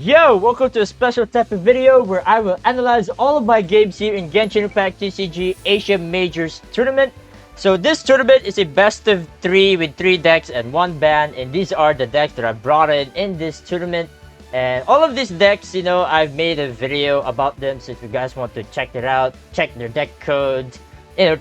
Yo, welcome to a special type of video where I will analyze all of my games here in Genshin Impact TCG Asia Majors Tournament. So this tournament is a best of 3 with 3 decks and 1 ban, and these are the decks that I brought in this tournament. And all of these decks, I've made a video about them, so if you guys want to check it out, check their deck codes,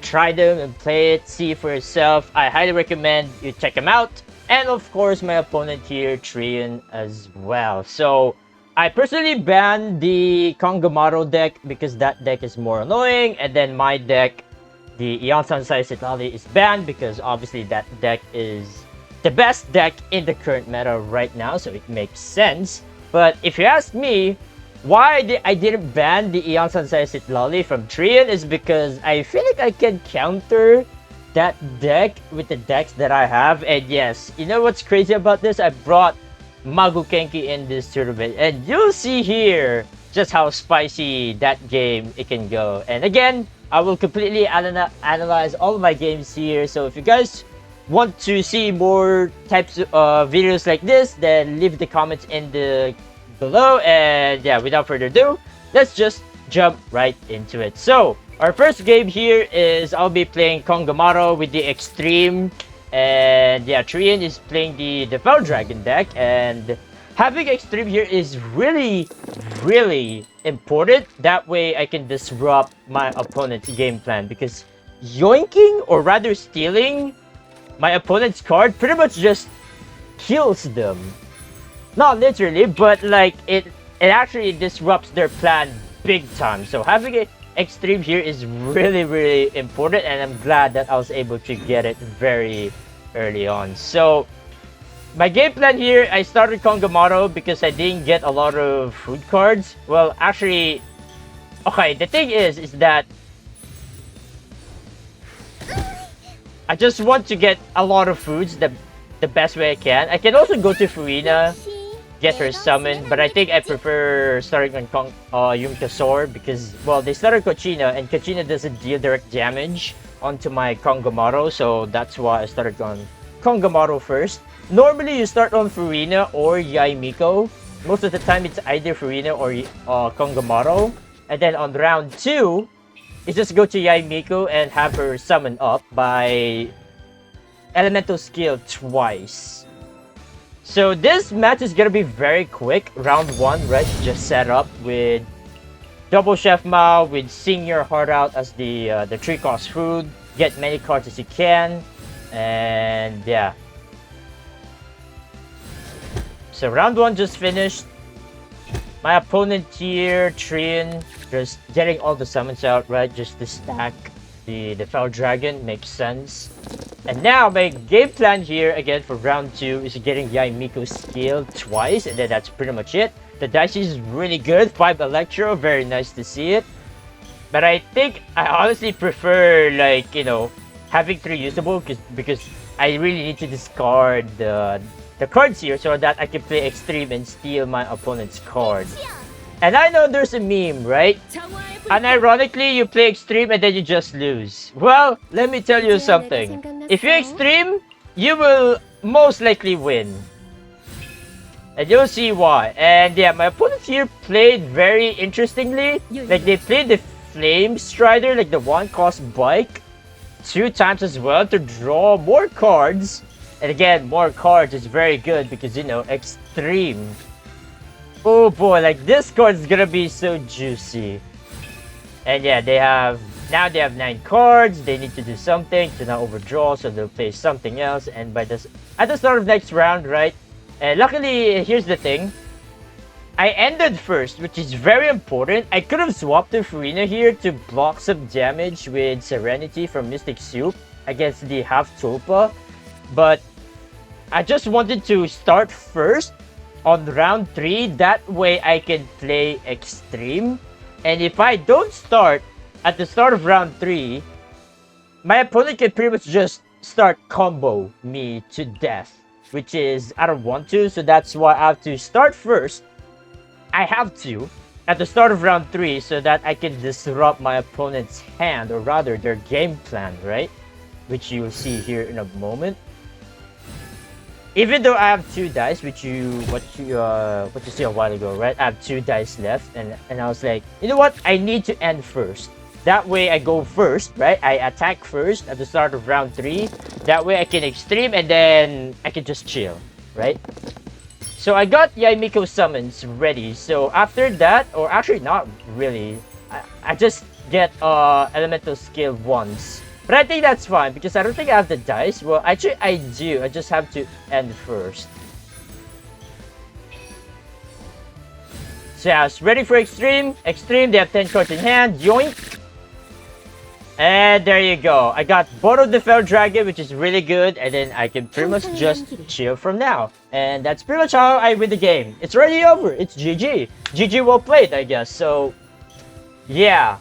try them and play it, see for yourself. I highly recommend you check them out. And of course, my opponent here, Trian, as well. So, I personally banned the Kongamaru deck because that deck is more annoying. And then my deck, the Eon-San Citlali, is banned because obviously that deck is the best deck in the current meta right now. So, it makes sense. But if you ask me, why I didn't ban the Eon-San Citlali from Trian is because I feel like I can counter that deck with the decks that I have. And yes, you know what's crazy about this? I brought MAGUU KENKI in this tournament, and you'll see here just how spicy that game it can go. And again, I will completely analyze all of my games here. So if you guys want to see more types of videos like this, then leave the comments in the below. And yeah, without further ado, let's just jump right into it. So our first game here is I'll be playing Kongamaru with the Extreme, and yeah, Trian is playing the Fell Dragon deck. And having Extreme here is really important. That way I can disrupt my opponent's game plan, because yoinking, or rather stealing, my opponent's card pretty much just kills them. Not literally, but like it actually disrupts their plan big time. So having it Extreme here is really important, and I'm glad that I was able to get it very early on. So my game plan here, I started Kongamaru because I didn't get a lot of food cards. Well, actually, okay, the thing is that I just want to get a lot of foods the best way I can. I can also go to Furina, get her summoned, but I think I prefer starting on Yumika Sword because, well, they started Kochina, and Kochina doesn't deal direct damage onto my Kongamaru, so that's why I started on Kongamaru first. Normally, you start on Furina or Yaimiko. Most of the time, it's either Furina or Kongamaru. And then on round 2, you just go to Yaimiko and have her summon up by Elemental Skill twice. So this match is gonna be very quick. Round 1, right? Just set up with double Chef Mao, with Sing Your Heart Out as the 3-cost food. Get many cards as you can, and yeah. So round 1 just finished. My opponent here, Trian, just getting all the summons out, right? Just to stack the Fell Dragon, makes sense. And now my game plan here again for round 2 is getting Yaimiko's skill twice, and then that's pretty much it. The dice is really good, 5 Electro, very nice to see it. But I think I honestly prefer, like, having 3 usable because I really need to discard the cards here so that I can play Extreme and steal my opponent's card. And I know there's a meme, right? Unironically, you play Extreme and then you just lose. Well, let me tell you something. If you're Extreme, you will most likely win. And you'll see why. And yeah, my opponent here played very interestingly. Like, they played the Flame Strider, like the 1-cost bike, 2 times as well to draw more cards. And again, more cards is very good because, Extreme. Oh boy, like this card is gonna be so juicy. And yeah, they have 9 cards. They need to do something to not overdraw, so they'll play something else. And at the start of next round, right? And luckily, here's the thing. I ended first, which is very important. I could have swapped to Furina here to block some damage with Serenity from Mystic Soup against the half Tulpa. But I just wanted to start first on round 3. That way I can play Extreme. And if I don't start at the start of round 3, my opponent can pretty much just start combo me to death, which is I don't want to, so that's why I have to start first. I have to at the start of round 3 so that I can disrupt my opponent's hand, or rather their game plan, right? Which you'll see here in a moment. even though I have 2 dice, which what you see a while ago, right? I have 2 dice left, and I was like, you know what? I need to end first. That way I go first, right? I attack first at the start of round 3. That way I can extreme and then I can just chill, right? So I got Yaimiko summons ready. So after that, or actually not really, I just get elemental skill once. But I think that's fine because I don't think I have the dice. Well, actually I do. I just have to end first. So yeah, I was ready for extreme. Extreme, they have 10 cards in hand. Yoink. And there you go. I got both of the Fell Dragon, which is really good. And then I can pretty much just chill from now. And that's pretty much how I win the game. It's already over. It's GG. GG well played, I guess. So, yeah.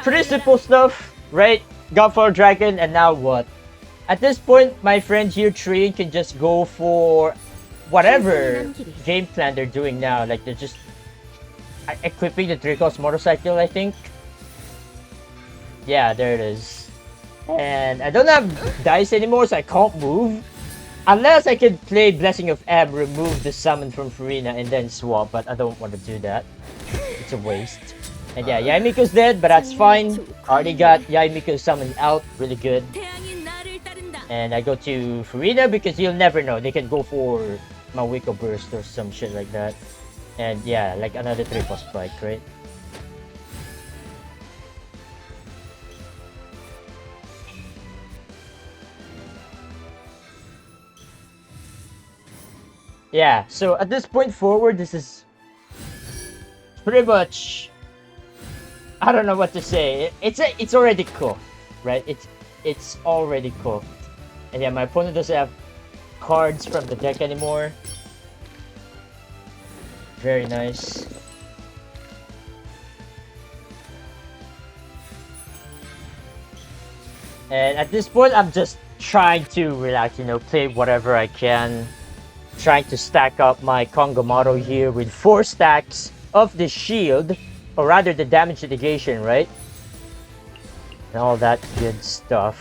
Pretty simple stuff, right? Got Fell Dragon, and now what? At this point, my friend here, Trian, can just go for whatever game plan they're doing now. Like, they're just equipping the 3-cost motorcycle, I think. Yeah, there it is. And I don't have dice anymore, so I can't move. Unless I can play Blessing of M, remove the summon from Farina, and then swap, but I don't want to do that. It's a waste. And yeah, Yaimiko's dead, but that's fine. Already got Yaimiko's summon out, really good. And I go to Farina because you'll never know. They can go for Mawiko Burst or some shit like that. And yeah, like another 3-cost spike, right? Yeah, so at this point forward, this is pretty much, I don't know what to say. It's already cooked, right? It's already cooked. And yeah, my opponent doesn't have cards from the deck anymore. Very nice. And at this point, I'm just trying to relax, you know, play whatever I can. Trying to stack up my Kongamaru here with 4 stacks of the shield, or rather the damage mitigation, right? And all that good stuff.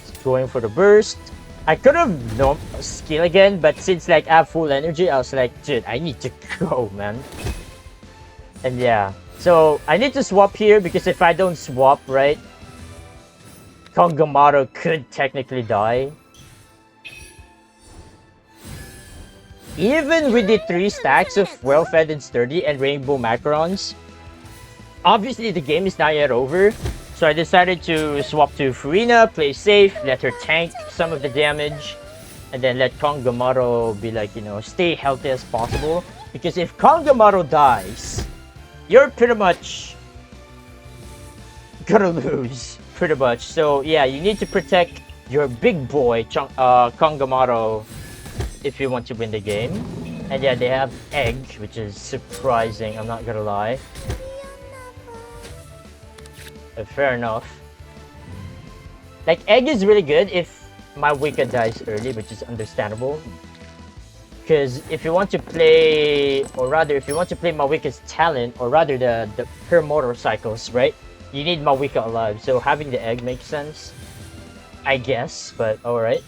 Just going for the burst. I could have no skill again, but since like I have full energy, I was like, dude, I need to go, man. And yeah, so I need to swap here because if I don't swap, right, Kongamaru could technically die. Even with the 3 stacks of Well-Fed and Sturdy and Rainbow Macarons, obviously the game is not yet over. So I decided to swap to Farina, play safe, let her tank some of the damage, and then let Kongamaru be like, you know, stay healthy as possible. Because if Kongamaru dies, you're pretty much gonna lose. Pretty much. So yeah, you need to protect your big boy Kongamaru if you want to win the game. And yeah, they have egg, which is surprising, I'm not gonna lie. Fair enough. Like, egg is really good if my Wicca dies early, which is understandable. Because if you want to play, or rather if you want to play Mawika's talent, or rather her motorcycles, right? You need Mawika alive, so having the egg makes sense. I guess, but alright.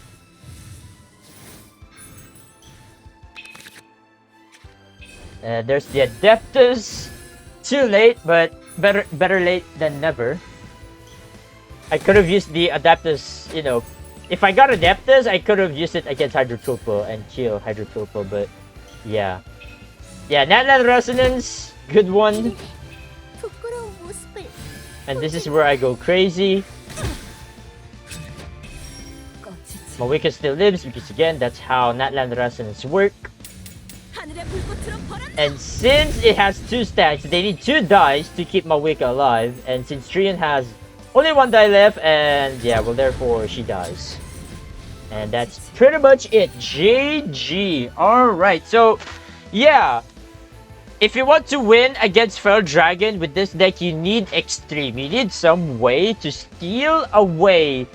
There's the Adeptus. Too late, but better late than never. I could have used the Adeptus, you know. If I got Adeptus, I could have used it against Hydrotulpo and kill Hydrotulpo, but yeah. Yeah, Natlan Resonance, good one. And this is where I go crazy. Mawika still lives because again, that's how Natlan Resonance work. And since it has 2 stacks, they need 2 dice to keep Mawika alive. And since Trian has only 1 die left, and yeah, well therefore she dies. And that's pretty much it. GG. Alright, so yeah. If you want to win against Fell Dragon with this deck, you need extreme. You need some way to steal away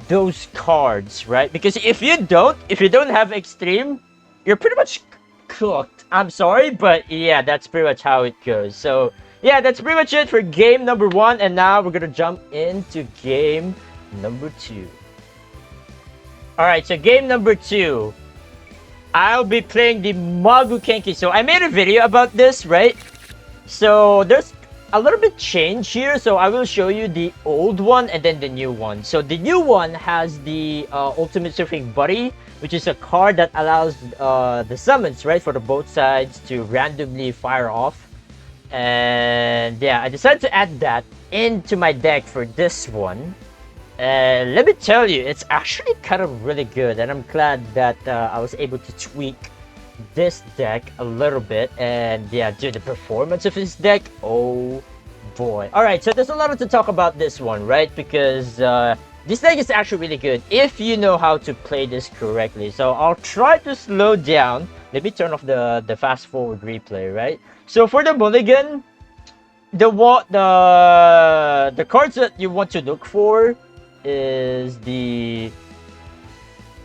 those cards, right? Because if you don't have extreme, you're pretty much cooked. I'm sorry, but yeah, that's pretty much how it goes. So yeah, that's pretty much it for game number 1. And now we're gonna jump into game number 2. Alright, so game number 2. I'll be playing the MAGUU KENKI. So I made a video about this, right? So there's a little bit change here. So I will show you the old one and then the new one. So the new one has the Ultimate Surfing Buddy, which is a card that allows the summons, right, for the both sides to randomly fire off. And yeah, I decided to add that into my deck for this one. And let me tell you, it's actually kind of really good, and I'm glad that I was able to tweak this deck a little bit. And yeah, dude, the performance of this deck, oh boy. Alright, so there's a lot to talk about this one, right? Because this deck is actually really good if you know how to play this correctly. So I'll try to slow down. Let me turn off the fast forward replay, right? So for the mulligan, the cards that you want to look for is the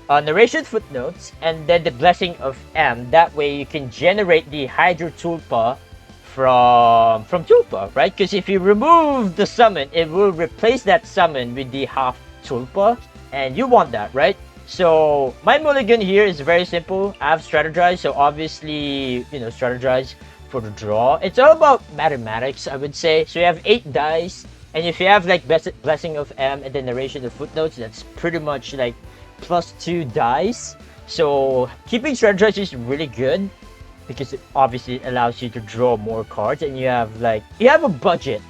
narration footnotes and then the blessing of M. That way you can generate the Hydro Tulpa from Tulpa, right? Because if you remove the summon, it will replace that summon with the half Tulpa, and you want that, right? So my mulligan here is very simple. I have strategized, so obviously, you know, strategize for the draw. It's all about mathematics, I would say. So you have 8 dice. And if you have like Blessing of M and then Narration of Footnotes, that's pretty much like +2 dice. So keeping strategies is really good because it obviously allows you to draw more cards, and you have a budget.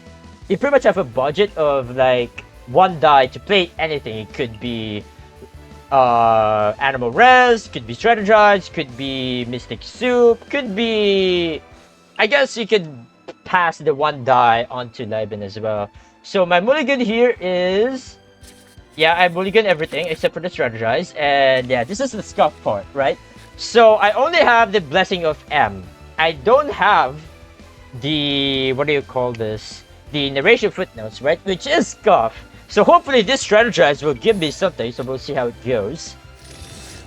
You pretty much have a budget of like 1 die to play anything. It could be Animal Res, could be Strategize, could be Mystic Soup, could be, I guess you could pass the 1 die onto Liben as well. So my mulligan here is, yeah, I mulligan everything except for the strategize. And yeah, this is the scuff part, right? So I only have the Blessing of M. I don't have the, what do you call this? The narration footnotes, right? Which is scuff. So hopefully this strategize will give me something. So we'll see how it goes.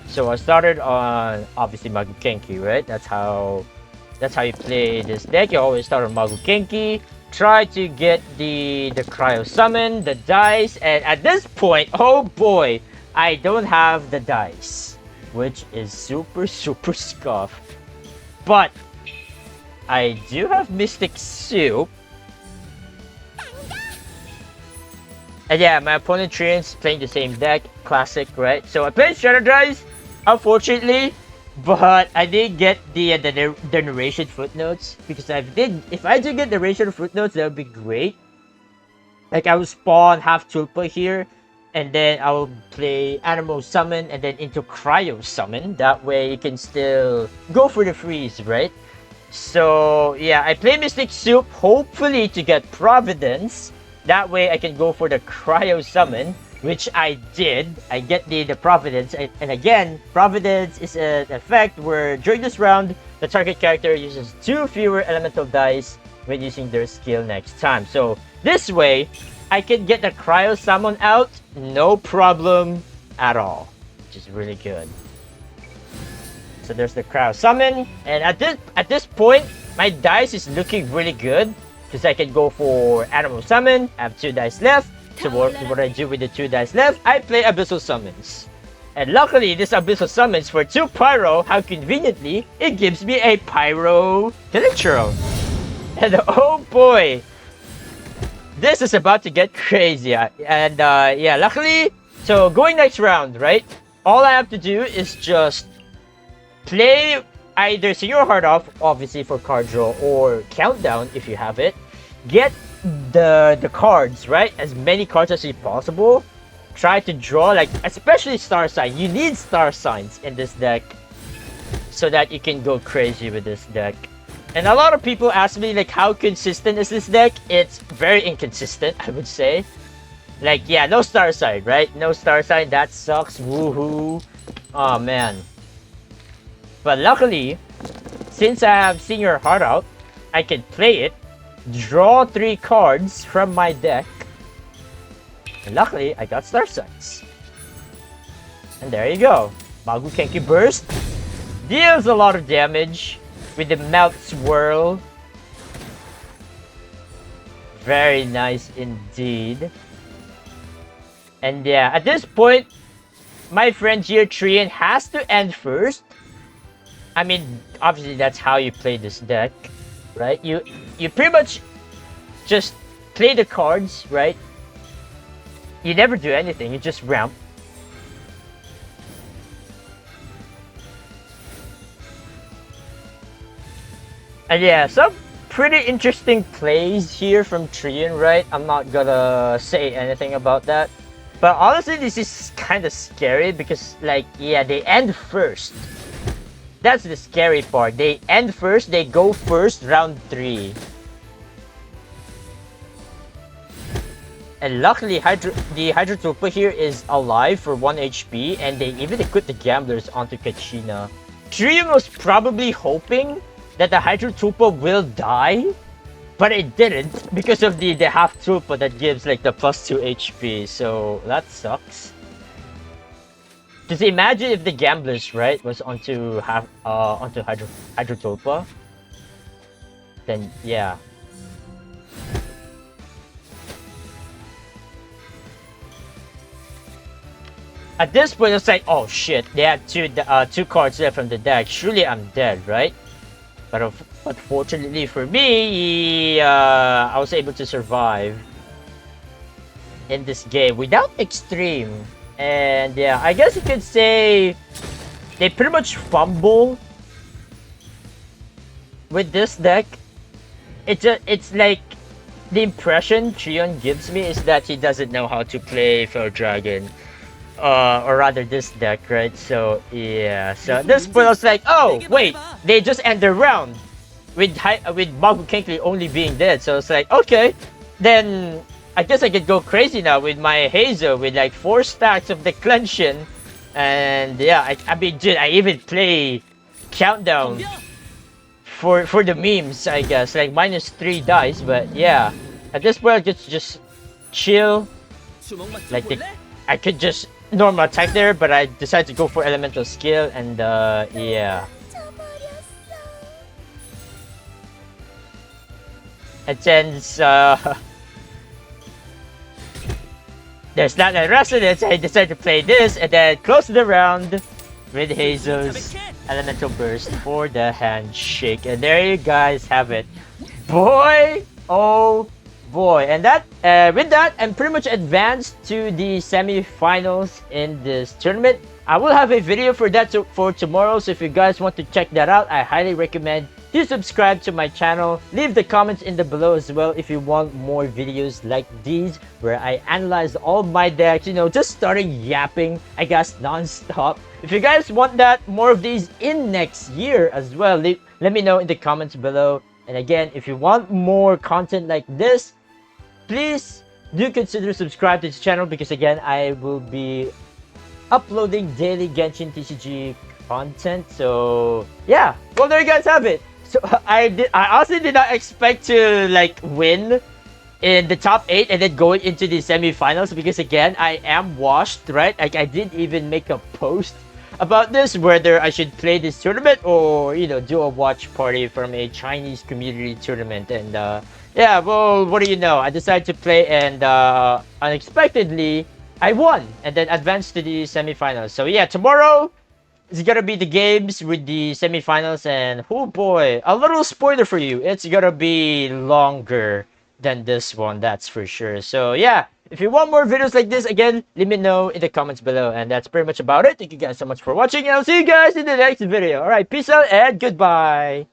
So I started on obviously MAGUU KENKI, right? That's how you play this deck. You always start on MAGUU KENKI. Try to get the cryo summon, the dice, and at this point, oh boy, I don't have the dice, which is super scuff. But I do have Mystic Soup. And yeah, my opponent Trian's playing the same deck, classic, right? So I played Strategize, unfortunately, but I did get the narration footnotes, because if I do get the narration footnotes, that would be great. Like I will spawn half Tulpa here, and then I will play Animal Summon and then into Cryo Summon. That way you can still go for the freeze, right? So yeah, I play Mystic Soup, hopefully to get Providence. That way I can go for the Cryo Summon, which I did. I get the Providence, and again, Providence is an effect where during this round, the target character uses 2 fewer elemental dice when using their skill next time. So this way, I can get the Cryo Summon out, no problem at all, which is really good. So there's the Cryo Summon, and at this point, my dice is looking really good, because I can go for Animal Summon. I have 2 dice left. So what I do with the 2 dice left, I play Abyssal Summons. And luckily, this Abyssal Summons for 2 Pyro, how conveniently, it gives me a Pyro Electro. And oh boy, this is about to get crazy. And yeah, luckily, so going next round, right? All I have to do is just play either Sing Your Heart Off, obviously for card draw, or Countdown if you have it. Get the cards, right? As many cards as possible. Try to draw, like, especially star sign. You need star signs in this deck so that you can go crazy with this deck. And a lot of people ask me, like, how consistent is this deck? It's very inconsistent, I would say. Like, yeah, no star sign, right? No star sign, that sucks. Woohoo. Oh man. But luckily, since I have Sing Your Heart Out, I can play it, draw 3 cards from my deck, and luckily I got star signs. And there you go. MAGUU KENKI Burst deals a lot of damage with the Melt Swirl. Very nice indeed. And yeah, at this point, my friend here, Trian, has to end first. I mean, obviously that's how you play this deck, right? You pretty much just play the cards, right? You never do anything, you just ramp. And yeah, some pretty interesting plays here from Trian, right? I'm not gonna say anything about that. But honestly, this is kind of scary because, like, yeah, they end first. That's the scary part. They end first, they go first, round 3. And luckily, the Hydrotropa here is alive for 1 HP, and they even equip the Gamblers onto Kachina. Trian was probably hoping that the Hydrotropa will die, but it didn't because of the half Tropa that gives like the +2 HP, so that sucks. Just imagine if the Gamblers, right, was onto Hydrotropa, then yeah. At this point, it's like, oh shit, they have two cards left from the deck. Surely I'm dead, right? But fortunately for me, I was able to survive in this game without extreme. And yeah, I guess you could say they pretty much fumble with this deck. It's like the impression Trion gives me is that he doesn't know how to play Fel Dragon. Or rather this deck, right? So yeah, so at this point I was like, oh wait, they just end their round with MAGUU KENKI only being dead. So it's like, okay, then I guess I could go crazy now with my Hazel with like 4 stacks of declension, and yeah, I mean, dude, I even play countdown for the memes, I guess, like -3 dice. But yeah, at this point I could just chill, like I could just normal attack there, but I decided to go for elemental skill, and yeah. And since there's not the rest of it, I decided to play this and then close the round with Hazel's elemental burst for the handshake. And there you guys have it. Boy, oh boy. And that with that, I'm pretty much advanced to the semi-finals in this tournament. I will have a video for that for tomorrow, so if you guys want to check that out, I highly recommend you subscribe to my channel. Leave the comments in the below as well if you want more videos like these where I analyze all my decks, you know, just starting yapping, I guess, non-stop. If you guys want that, more of these in next year as well, let me know in the comments below. And again, if you want more content like this, please do consider subscribe to this channel, because again, I will be uploading daily Genshin TCG content. So yeah, well, there you guys have it. So I honestly did not expect to like win in the top 8 and then going into the semi-finals, because again, I am washed, right? Like, I didn't even make a post about this, whether I should play this tournament or, you know, do a watch party from a Chinese community tournament. And yeah, well, what do you know? I decided to play, and unexpectedly I won and then advanced to the semi-finals. So yeah, tomorrow it's gonna be the games with the semi-finals, and oh boy, a little spoiler for you, it's gonna be longer than this one, that's for sure. So yeah, if you want more videos like this, again, let me know in the comments below. And that's pretty much about it. Thank you guys so much for watching, and I'll see you guys in the next video. Alright, peace out and goodbye.